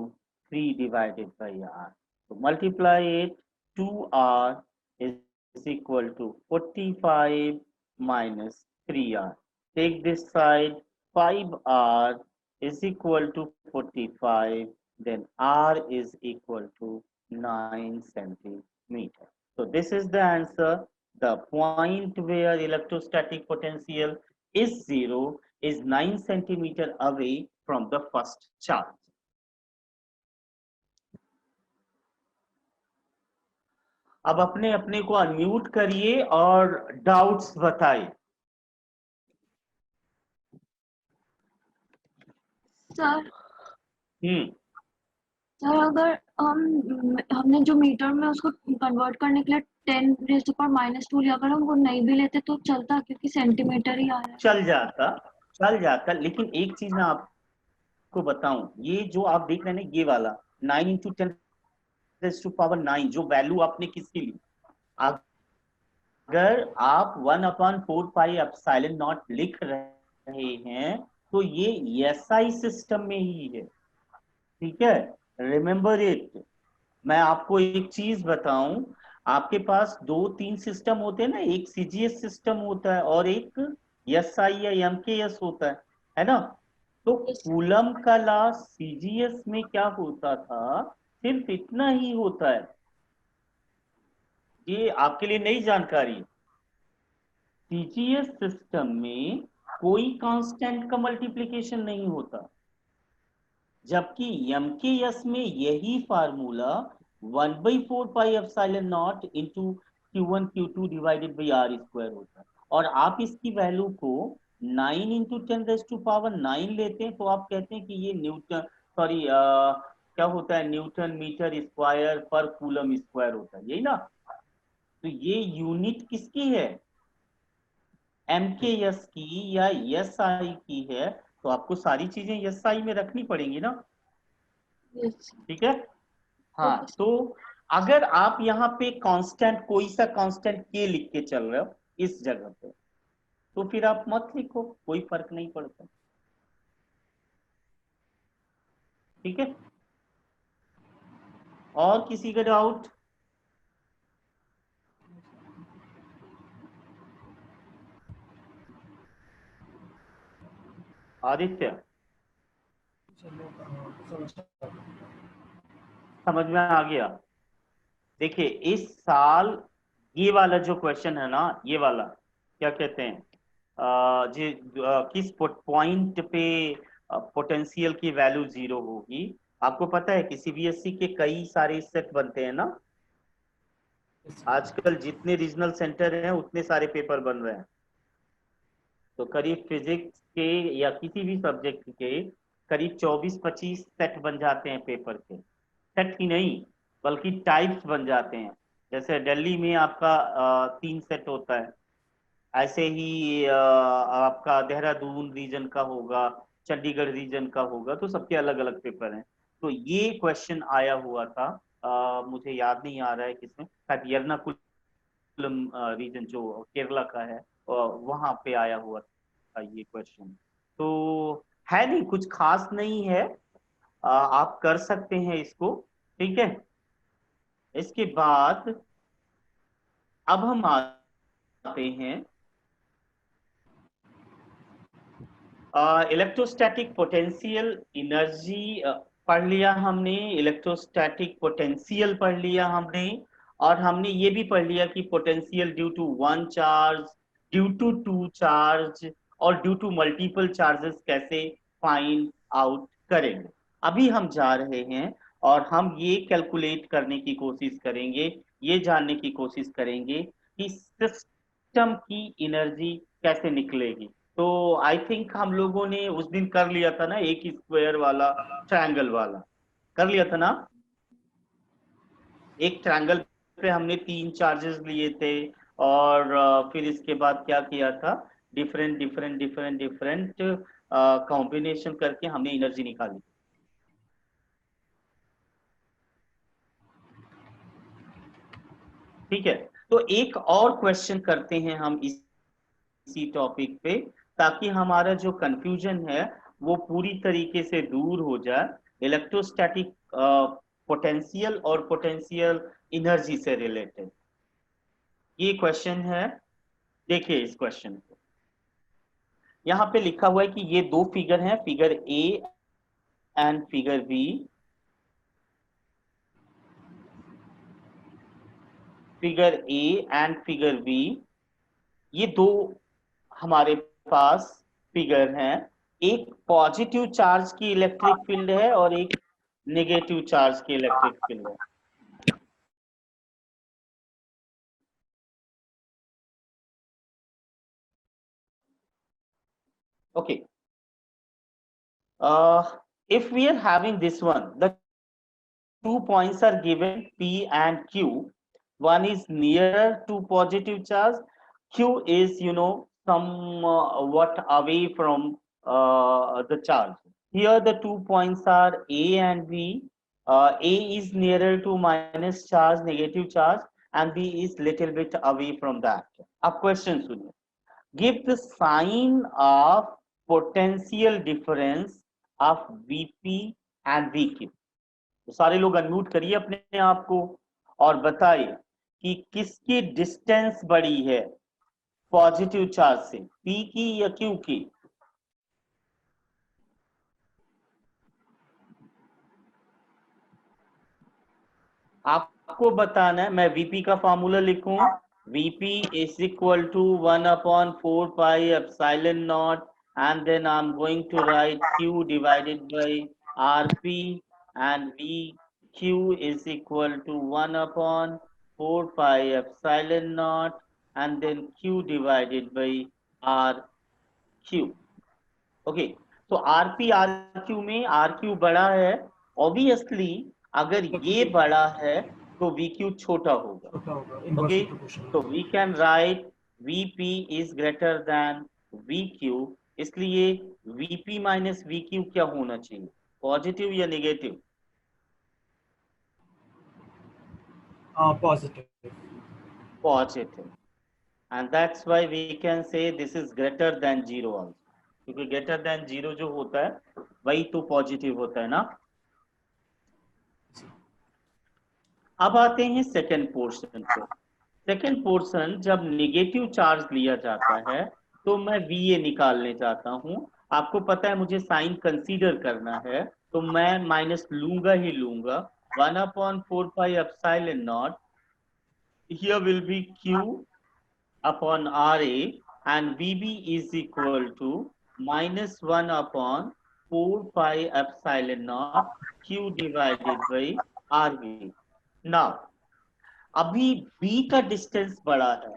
3 divided by R। तो multiply it, 2R is equal to 45 minus 3R। take this side, 5r is equal to 45, then r is equal to 9 centimeter. So this is the answer. The point where electrostatic potential is 0 is 9 centimeter away from the first charge. अब अपने अपने को unmute करिए और doubts बताइए। Sir हम्म अगर हमने जो मीटर में उसको कन्वर्ट करने के लिए 10⁻⁻² लिया, अगर हम वो नहीं भी लेते तो चलता, क्योंकि सेंटीमीटर ही आ रहा है। चल जाता, लेकिन एक चीज मैं आपको बताऊं, ये जो आप देख रहे हैं ना, ये वाला 9 × 10⁻⁹ जो वैल्यू आपने किसकी ली, अगर आप 1/4 पाई एप्सिलॉन नॉट लिख रहे हैं तो ये एसआई सिस्टम में ही है, ठीक है, रिमेंबर इट। मैं आपको एक चीज बताऊं, आपके पास 2-3 सिस्टम होते हैं ना, एक सीजीएस सिस्टम होता है और एक एसआई या एमकेएस होता है ना। तो कूलम का लॉ सीजीएस में क्या होता था, सिर्फ इतना ही होता है, ये आपके लिए नई जानकारी है। सीजीएस सिस्टम में कोई कांस्टेंट का मल्टीप्लिकेशन नहीं होता, जबकि एमकेएस में यही formula 1/4 pi epsilon not into Q1 Q2 divided by R square होता है। और आप इसकी वैल्यू को 9 × 10⁻⁹ लेते हैं तो आप कहते हैं कि ये न्यूटन, सॉरी क्या होता है, न्यूटन मीटर स्क्वायर पर कूलम स्क्वायर होता है, यही ना। तो ये यूनिट किसकी है, एमकेएस की या एसआई की है, तो आपको सारी चीजें एसआई में रखनी पड़ेंगी ना, ठीक है। हाँ, तो अगर आप यहाँ पे कांस्टेंट, कोई सा कांस्टेंट के लिख के चल रहे हो इस जगह पे, तो फिर आप मत लिखो, कोई फर्क नहीं पड़ता, ठीक है। और किसी का डाउट? आदित्य, समझ में आ गया? देखिए इस साल ये वाला जो क्वेश्चन है ना, ये वाला क्या कहते हैं, किस पॉइंट पे पोटेंशियल की वैल्यू 0 होगी, आपको पता है कि सीबीएसई के कई सारे सेट बनते हैं ना, आजकल जितने रीजनल सेंटर हैं उतने सारे पेपर बन रहे हैं, तो करीब फिजिक्स के या किसी भी सब्जेक्ट के करीब 24-25 सेट बन जाते हैं पेपर के, सेट ही नहीं बल्कि टाइप्स बन जाते हैं। जैसे दिल्ली में आपका 3 सेट होता है, ऐसे ही आपका देहरादून रीजन का होगा, चंडीगढ़ रीजन का होगा, तो सबके अलग अलग पेपर हैं। तो ये क्वेश्चन आया हुआ था, मुझे याद नहीं आ रहा है किसमें, शायद एर्नाकुलम रीजन जो केरला का है, वहां पे आया हुआ था ये क्वेश्चन। तो है नहीं, कुछ खास नहीं है, आप कर सकते हैं इसको, ठीक है। इसके बाद अब हम आते हैं इलेक्ट्रोस्टैटिक पोटेंशियल एनर्जी, पढ़ लिया हमने, इलेक्ट्रोस्टैटिक पोटेंशियल पढ़ लिया हमने, और हमने ये भी पढ़ लिया कि potential due to 1 charge, due to 2 charge और ड्यू टू मल्टीपल चार्जेस कैसे फाइंड आउट करेंगे। अभी हम जा रहे हैं और हम ये कैलकुलेट करने की कोशिश करेंगे, ये जानने की कोशिश करेंगे कि सिस्टम की एनर्जी कैसे निकलेगी। तो आई थिंक हम लोगों ने उस दिन कर लिया था ना, एक स्क्वायर वाला, ट्रायंगल वाला कर लिया था ना। एक ट्रायंगल पे हमने 3 चार्जेस लिए थे और फिर इसके बाद क्या किया था, different different different different combination करके हमने एनर्जी निकाली। ठीक है, तो एक और क्वेश्चन करते हैं हम इसी टॉपिक पे, ताकि हमारा जो कंफ्यूजन है वो पूरी तरीके से दूर हो जाए, इलेक्ट्रोस्टैटिक पोटेंशियल और पोटेंशियल एनर्जी से रिलेटेड। ये क्वेश्चन है, देखिए इस क्वेश्चन को, यहाँ पे लिखा हुआ है कि ये दो फिगर हैं, figure A and figure B. Figure A and figure B, ये दो हमारे पास फिगर हैं। एक पॉजिटिव चार्ज की इलेक्ट्रिक फील्ड है और एक नेगेटिव चार्ज की इलेक्ट्रिक फील्ड है। Okay, if we are having this one, the 2 points are given P and Q. One is nearer to positive charge. Q is, somewhat away from the charge. Here the 2 points are A and B. A is nearer to minus charge, negative charge, and B is little bit away from that. अब question सुनिए. Give the sign of potential difference of VP and VQ. तो सारे लोग unmute करिए अपने आप को और बताइए कि किसकी डिस्टेंस बड़ी है पॉजिटिव चार्ज से, पी की या क्यू की। आपको बताना है। मैं वीपी का फॉर्मूला लिखूं, VP is equal to 1/4 pi epsilon naught, and then I'm going to write Q divided by RP, and VQ is equal to 1/4 pi epsilon naught, and then Q divided by RQ। Okay, तो RP RQ में RQ बड़ा है, obviously अगर ये बड़ा है तो VQ छोटा होगा। छोटा होगा, ओके, इनवर्सली प्रोपोर्शनल। तो we can write VP is greater than VQ, इसलिए VP माइनस VQ क्या होना चाहिए, पॉजिटिव या negative? Positive. Positive, and that's why we can say this is greater than 0 also, क्योंकि greater than 0 जो होता है वही तो पॉजिटिव होता है ना। अब आते हैं सेकंड पोर्शन पे। सेकंड पोर्शन, जब नेगेटिव चार्ज लिया जाता है तो मैं VA निकालने चाहता हूं। आपको पता है मुझे साइन कंसीडर करना है, तो मैं माइनस लूंगा ही लूंगा। 1/4 pi epsilon not, here will be Q upon RA, and VB is equal to -1/4 pi epsilon naught Q divided by RB। Now अभी B का डिस्टेंस बड़ा है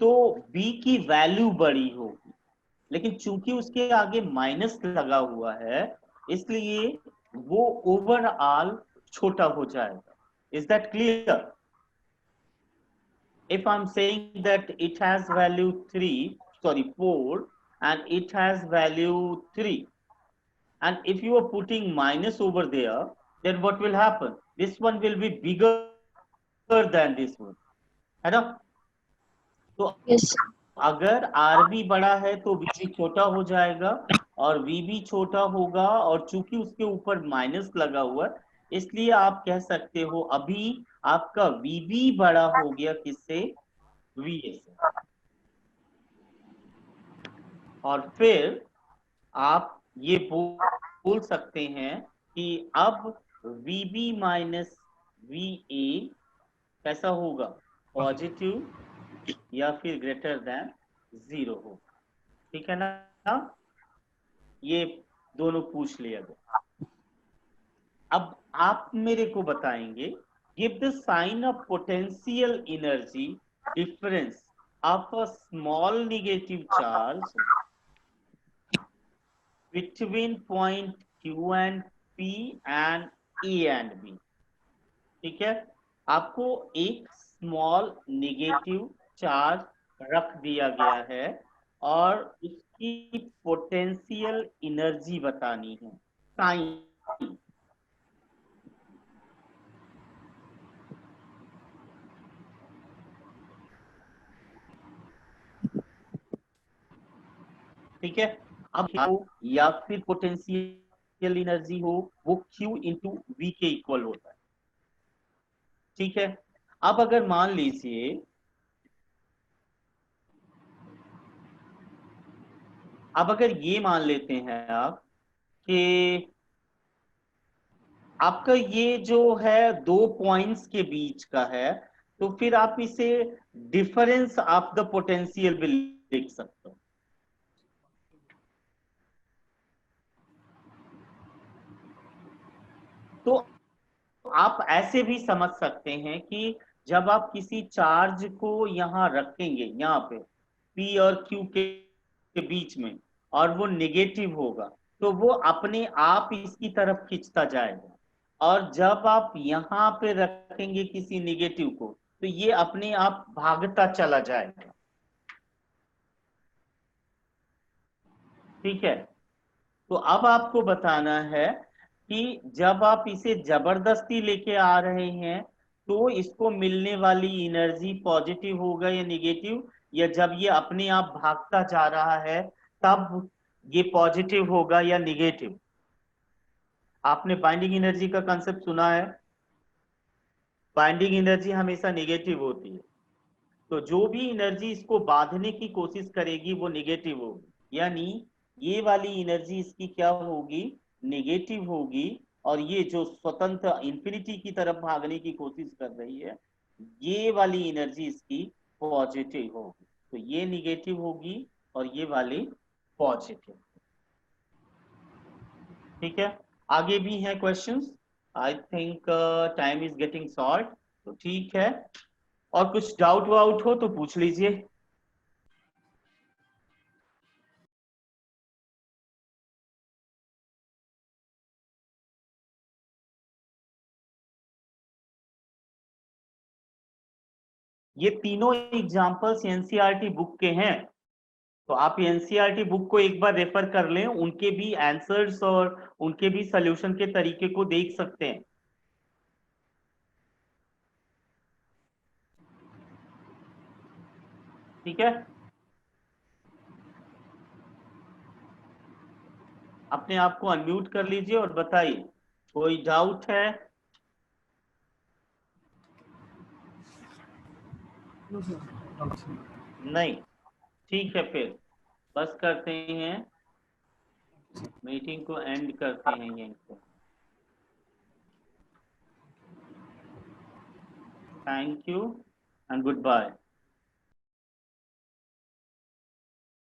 तो B की वैल्यू बड़ी होगी, लेकिन चूंकि उसके आगे माइनस लगा हुआ है इसलिए वो ओवरऑल छोटा हो जाएगा। Is that clear? If I'm saying that it has value 4 and it has value 3, and if you are putting minus over there, then what will happen? This one will be bigger than this one, है ना? तो yes अगर RB बड़ा है तो VB छोटा हो जाएगा और VB छोटा होगा, और चूंकि उसके ऊपर माइनस लगा हुआ है इसलिए आप कह सकते हो अभी आपका VB बड़ा हो गया किससे, VA से। और फिर आप ये बोल सकते हैं कि अब VB माइनस VA कैसा होगा, पॉजिटिव या फिर ग्रेटर देन 0 होगा। ठीक है ना? ये दोनों पूछ लिया गया। अब आप मेरे को बताएंगे, give the sign of potential energy difference of a small negative charge between point Q and P and A and B। ठीक है, आपको एक स्मॉल नेगेटिव चार्ज रख दिया गया है और उसकी पोटेंशियल एनर्जी बतानी है, साइन। ठीक है, अब या फिर पोटेंशियल एनर्जी हो, वो Q इंटू V के इक्वल होता है। ठीक है, अब अगर मान लीजिए अब अगर ये मान लेते हैं आप कि आपका ये जो है 2 पॉइंट्स के बीच का है, तो फिर आप इसे डिफरेंस ऑफ द पोटेंशियल भी लिख सकते हो। तो आप ऐसे भी समझ सकते हैं कि जब आप किसी चार्ज को यहां रखेंगे, यहाँ पे P और Q के बीच में, और वो निगेटिव होगा, तो वो अपने आप इसकी तरफ खींचता जाएगा। और जब आप यहाँ पे रखेंगे किसी निगेटिव को, तो ये अपने आप भागता चला जाएगा। ठीक है, तो अब आपको बताना है कि जब आप इसे जबरदस्ती लेके आ रहे हैं, तो इसको मिलने वाली एनर्जी पॉजिटिव होगा या निगेटिव, या जब ये अपने आप भागता जा रहा है तब ये पॉजिटिव होगा या निगेटिव। आपने बाइंडिंग एनर्जी का कंसेप्ट सुना है, बाइंडिंग एनर्जी हमेशा निगेटिव होती है। तो जो भी एनर्जी इसको बांधने की कोशिश करेगी वो निगेटिव होगी, यानी ये वाली एनर्जी इसकी क्या होगी, निगेटिव होगी। और ये जो स्वतंत्र इंफिनिटी की तरफ भागने की कोशिश कर रही है, ये वाली एनर्जी इसकी पॉजिटिव होगी। तो ये निगेटिव होगी और ये वाली पॉजिटिव। ठीक है, आगे भी हैं questions. I think time is getting short, तो ठीक है, और कुछ डाउट वाउट हो तो पूछ लीजिए। ये तीनों एग्जाम्पल्स एनसीईआरटी बुक के हैं, तो आप एनसीईआरटी बुक को एक बार रेफर कर लें, उनके भी आंसर्स और उनके भी सॉल्यूशन के तरीके को देख सकते हैं। ठीक है, अपने आप को अनम्यूट कर लीजिए और बताइए, कोई डाउट है? No sir, doubt sir. नहीं, ठीक है, फिर बस करते हैं, मीटिंग को एंड करते हैं यहीं पे। Thank you and good bye.